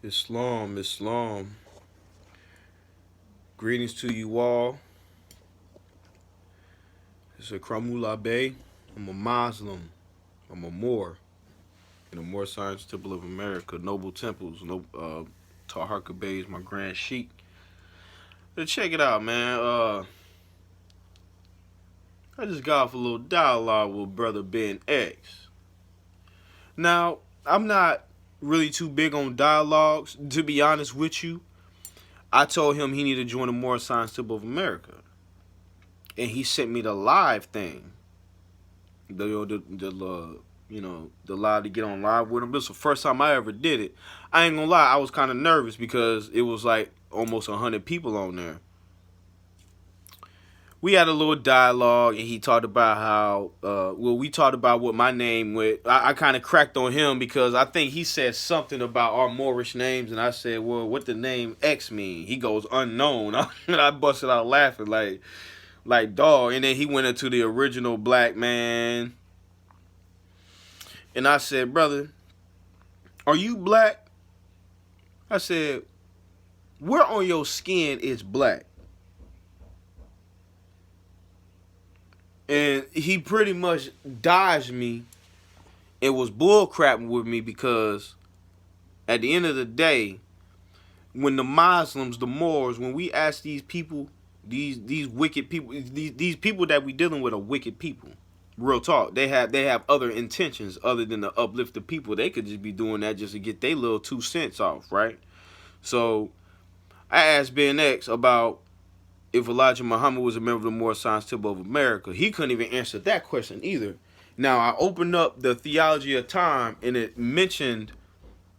Islam, Islam. Greetings to you all. It's a Kramula Bay. I'm a Muslim. I'm a Moor. In the Moor Science Temple of America, Noble Temples. Taharka Bay is my grand sheik. So check it out, man. I just got off a little dialogue with Brother Ben X. Now, I'm not really too big on dialogues, to be honest with you. I told him he needed to join the Moor Science Temple of America. And he sent me the live thing. The live to get on live with him. This is the first time I ever did it. I ain't gonna lie, I was kind of nervous because it was like almost 100 people on there. We had a little dialogue, and he talked about how, we talked about what my name went. I kind of cracked on him because I think he said something about our Moorish names, and I said, well, what the name X mean? He goes, unknown. And I busted out laughing like dog. And then he went into the original black man. And I said, brother, are you black? I said, where on your skin is black? And he pretty much dodged me and was bullcrapping with me because at the end of the day, when the Muslims, the Moors, when we ask these people, these wicked people, these people that we dealing with are wicked people. Real talk. They have other intentions other than to uplift the people. They could just be doing that just to get their little 2 cents off, right? So I asked Ben X about if Elijah Muhammad was a member of the Moorish Science Temple of America. He couldn't even answer that question either. Now, I opened up the Theology of Time, and it mentioned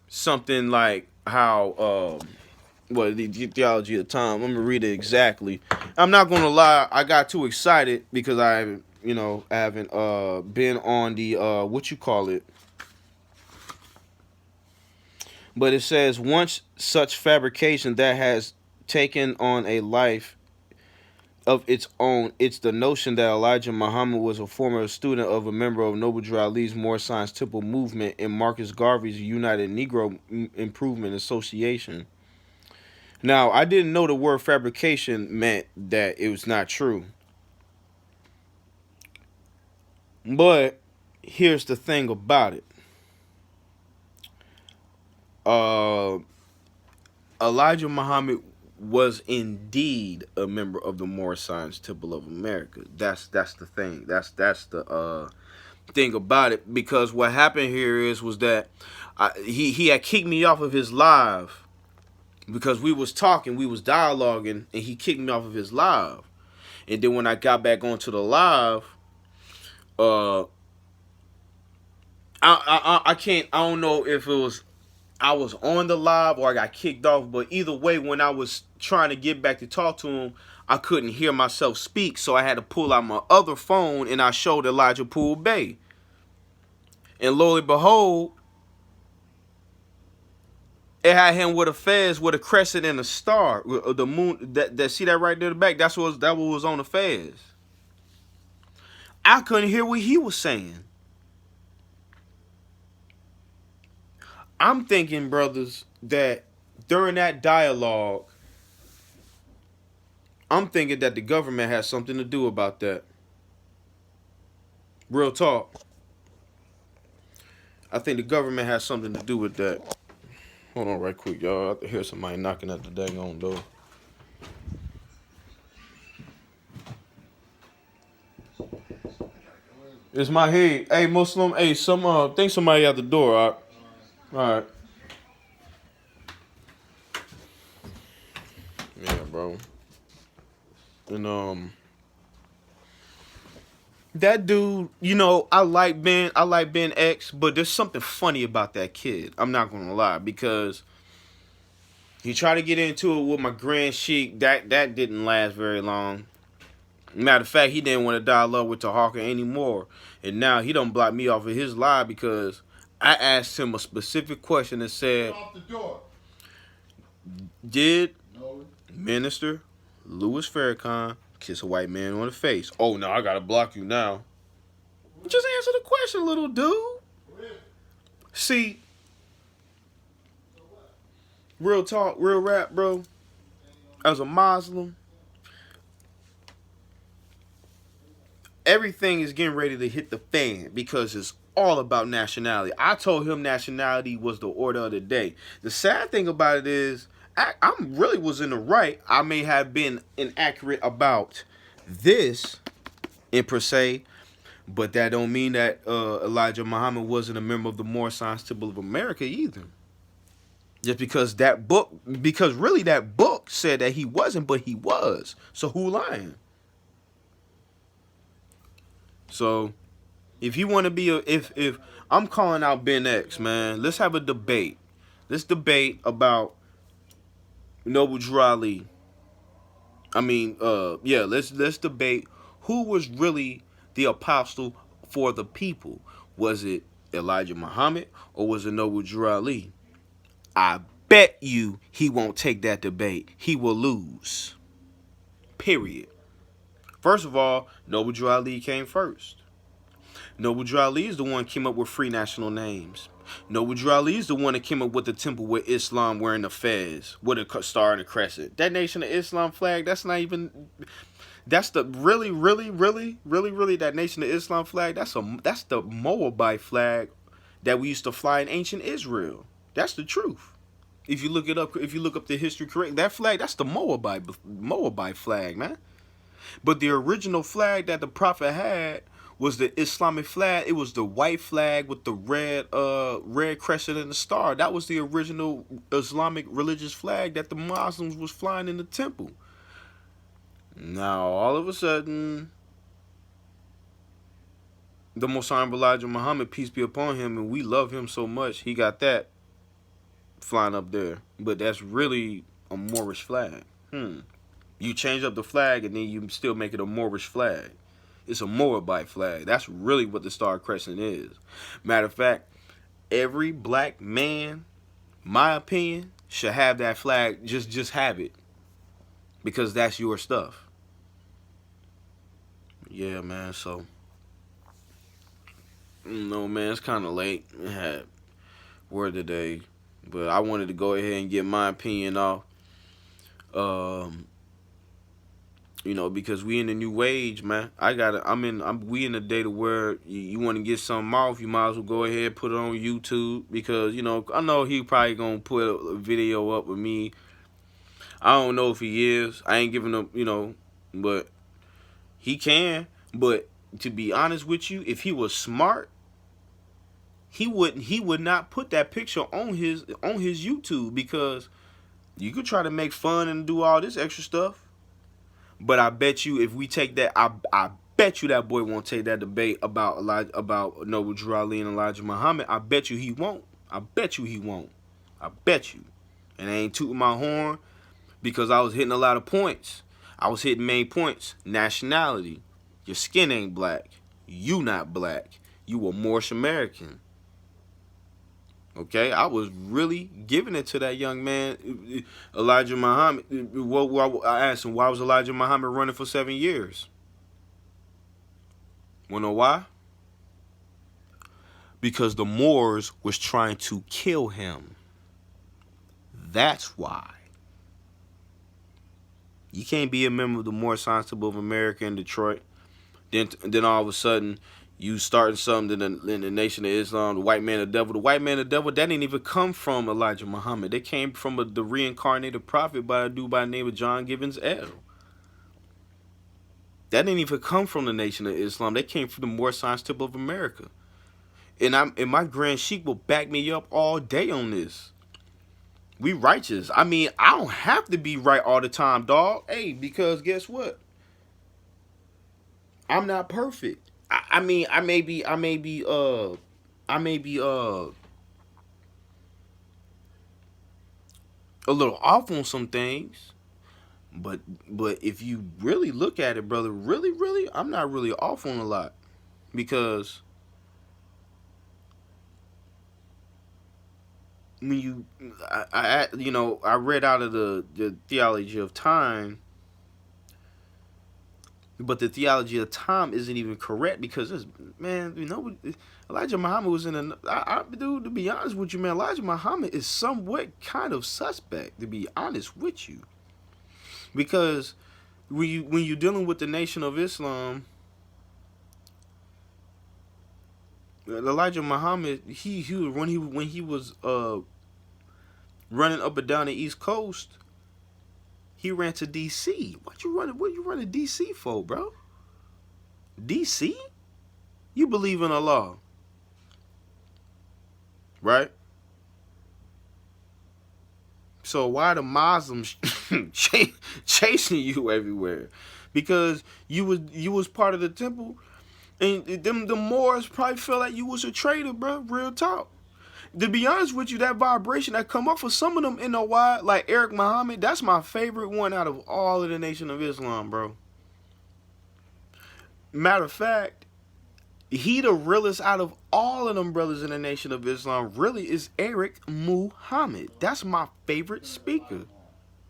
something like how, the Theology of Time. Let me read it exactly. I'm not going to lie. I got too excited because I haven't been on the, what you call it. But it says, once such fabrication that has taken on a life of its own, it's the notion that Elijah Muhammad was a former student of a member of Noble Drew Ali's Moorish Science Temple movement and Marcus Garvey's United Negro Improvement Association. Now, I didn't know the word fabrication meant that it was not true. But here's the thing about it. Elijah Muhammad was indeed a member of the Moorish Science Temple of America. That's the thing. That's the thing about it. Because what happened here was that he had kicked me off of his live because we was talking, we was dialoguing, and he kicked me off of his live. And then when I got back onto the live, I don't know if it was I was on the live or I got kicked off, but either way, when I was trying to get back to talk to him, I couldn't hear myself speak, so I had to pull out my other phone and I showed Elijah Poole Bay. And lo and behold, it had him with a fez with a crescent and a star. The moon, that see that right there in the back, that what was on the fez. I couldn't hear what he was saying. I'm thinking, brothers, that during that dialogue, I'm thinking that the government has something to do about that. Real talk. I think the government has something to do with that. Hold on right quick, y'all. I hear somebody knocking at the dang on door. It's my head. Hey, Muslim. Hey, think somebody at the door, all right? All right. Yeah, bro. And that dude, I like Ben X, but there's something funny about that kid. I'm not gonna lie, because he tried to get into it with my grand sheik. That didn't last very long. Matter of fact, he didn't want to dialogue with Taharka anymore, and now he don't block me off of his live because I asked him a specific question and said, off the door. Did Minister Louis Farrakhan kiss a white man on the face? Oh, no, I gotta block you now. Just answer the question, little dude. See, Real talk, real rap, bro. As a Muslim, everything is getting ready to hit the fan because it's all about nationality. I told him nationality was the order of the day. The sad thing about it is, I really was in the right. I may have been inaccurate about this in per se, but that don't mean that Elijah Muhammad wasn't a member of the Moorish Science Temple of America either. Just because really that book said that he wasn't, but he was. So who lying? So if you want to be if I'm calling out Ben X, man, let's have a debate. Let's debate about Noble Drew Ali. Yeah, let's debate who was really the apostle for the people. Was it Elijah Muhammad or was it Noble Drew Ali? I bet you he won't take that debate. He will lose. Period. First of all, Noble Drew Ali came first. Noble Drew Ali is the one who came up with free national names. Noble Drew Ali is the one that came up with the temple with Islam wearing the fez with a star and a crescent. That Nation of Islam flag, that's not even. That's the really that Nation of Islam flag. That's the Moabite flag that we used to fly in ancient Israel. That's the truth. If you look it up, if you look up the history correct, that flag, that's the Moabite flag, man. But the original flag that the Prophet had was the Islamic flag. It was the white flag with the red crescent and the star. That was the original Islamic religious flag that the Muslims was flying in the temple. Now, all of a sudden, the Most Honorable Elijah Muhammad, peace be upon him, and we love him so much, he got that flying up there. But that's really a Moorish flag. You change up the flag and then you still make it a Moorish flag. It's a Moabite flag. That's really what the Star Crescent is. Matter of fact, every black man, my opinion, should have that flag. Just have it. Because that's your stuff. Yeah, man, so. No, man, it's kind of late. I had word today. But I wanted to go ahead and get my opinion off. Because we in the new age, man. We in a day to where you want to get something off, you might as well go ahead and put it on YouTube because, I know he probably gonna put a video up with me. I don't know if he is. I ain't giving him, but he can. But to be honest with you, if he was smart, he would not put that picture on his YouTube because you could try to make fun and do all this extra stuff. But I bet you if we take that, I bet you that boy won't take that debate about Noble Drew Ali and Elijah Muhammad. I bet you he won't. I bet you he won't. I bet you. And I ain't tooting my horn because I was hitting a lot of points. I was hitting main points. Nationality. Your skin ain't black. You not black. You a Moorish American. Okay, I was really giving it to that young man, Elijah Muhammad. I asked him, why was Elijah Muhammad running for 7 years? Wanna know why? Because the Moors was trying to kill him. That's why. You can't be a member of the Moorish Science Temple of America in Detroit. Then all of a sudden, you starting something in the Nation of Islam, the white man, the devil. The white man, the devil, that didn't even come from Elijah Muhammad. They came from the reincarnated prophet by a dude by the name of John Gibbons L. That didn't even come from the Nation of Islam. They came from the Moorish Science Temple of America. And my Grand Sheik will back me up all day on this. We righteous. I don't have to be right all the time, dog. Hey, because guess what? I'm not perfect. I may be a little off on some things, but if you really look at it, brother, really, I'm not really off on a lot because when I read out of the Theology of Time. But the theology of time isn't even correct because this man, Elijah Muhammad was in a dude, to be honest with you, man, Elijah Muhammad is somewhat kind of suspect, to be honest with you. Because when you're dealing with the Nation of Islam, Elijah Muhammad, when he was running up and down the East Coast, he ran to DC. What you running DC for, bro? DC? You believe in Allah, right? So why the Muslims chasing you everywhere? Because you was part of the temple, and the Moors probably felt like you was a traitor, bro. Real talk. To be honest with you, that vibration that come up for some of them in the wild, like Eric Muhammad, that's my favorite one out of all of the Nation of Islam, bro. Matter of fact, he the realest out of all of them brothers in the Nation of Islam. Really is Eric Muhammad. That's my favorite speaker.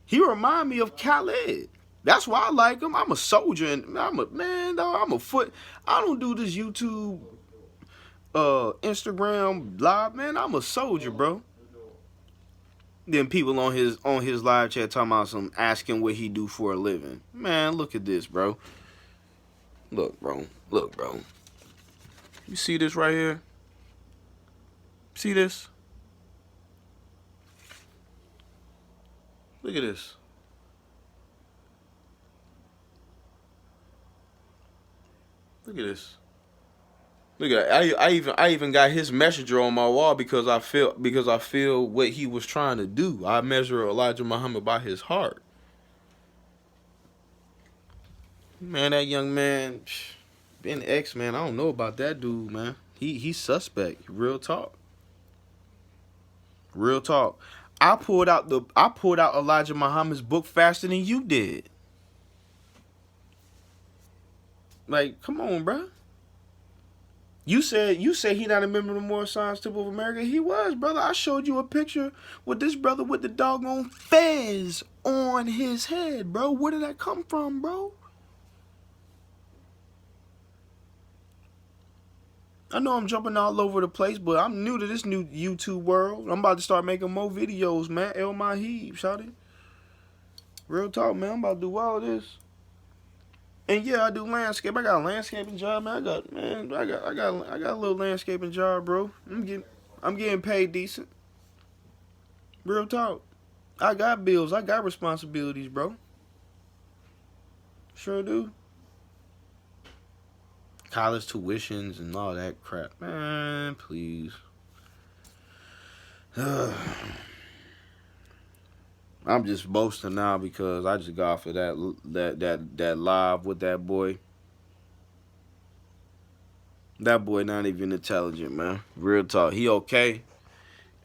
He remind me of Khaled. That's why I like him. I'm a soldier, and I'm a foot. I don't do this YouTube, Instagram live, man. I'm a soldier, bro. Then people on his live chat talking about asking what he do for a living. Man, look at this, bro. Look, bro. You see this right here? See this? Look at this. Look at this. Look at that. I even got his messenger on my wall because I feel what he was trying to do. I measure Elijah Muhammad by his heart. Man, that young man, Ben X, man, I don't know about that dude, man. He's suspect. Real talk. Real talk. I pulled out Elijah Muhammad's book faster than you did. Like, come on, bro. You said he not a member of the Moorish Science Temple of America. He was, brother. I showed you a picture with this brother with the doggone fez on his head, bro. Where did that come from, bro? I know I'm jumping all over the place, but I'm new to this new YouTube world. I'm about to start making more videos, man. El Mahib, shout it. Real talk, man. I'm about to do all of this. And yeah, I do landscape. I got a landscaping job, man. I got a little landscaping job, bro. I'm getting paid decent. Real talk. I got bills. I got responsibilities, bro. Sure do. College tuitions and all that crap. Man, please. I'm just boasting now because I just got for that live with that boy. That boy not even intelligent, man. Real talk. He okay.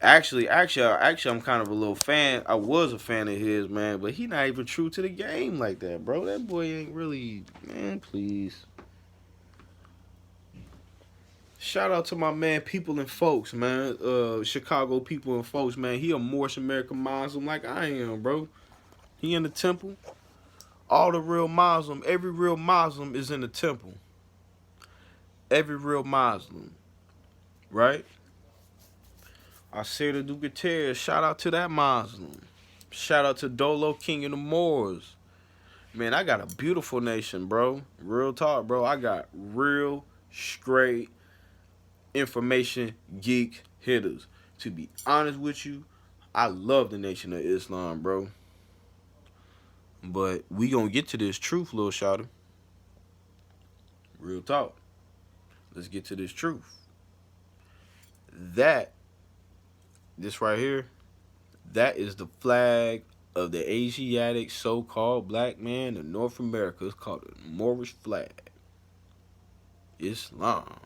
Actually, I'm kind of a little fan. I was a fan of his, man, but he not even true to the game like that, bro. That boy ain't really, man, please. Shout out to my man, People and Folks, man. Chicago People and Folks, man. He a Moorish American Muslim like I am, bro. He in the temple. All the real Muslim, every real Muslim is in the temple. Every real Muslim, right? I say to Dugateres, shout out to that Muslim. Shout out to Dolo, King of the Moors. Man, I got a beautiful nation, bro. Real talk, bro. I got real, straight information geek hitters. To be honest with you, I love the Nation of Islam, bro. But we gonna get to this truth, little shouter. Real talk. Let's get to this truth. This right here, that is the flag of the Asiatic so-called black man in North America. It's called the Moorish flag. Islam.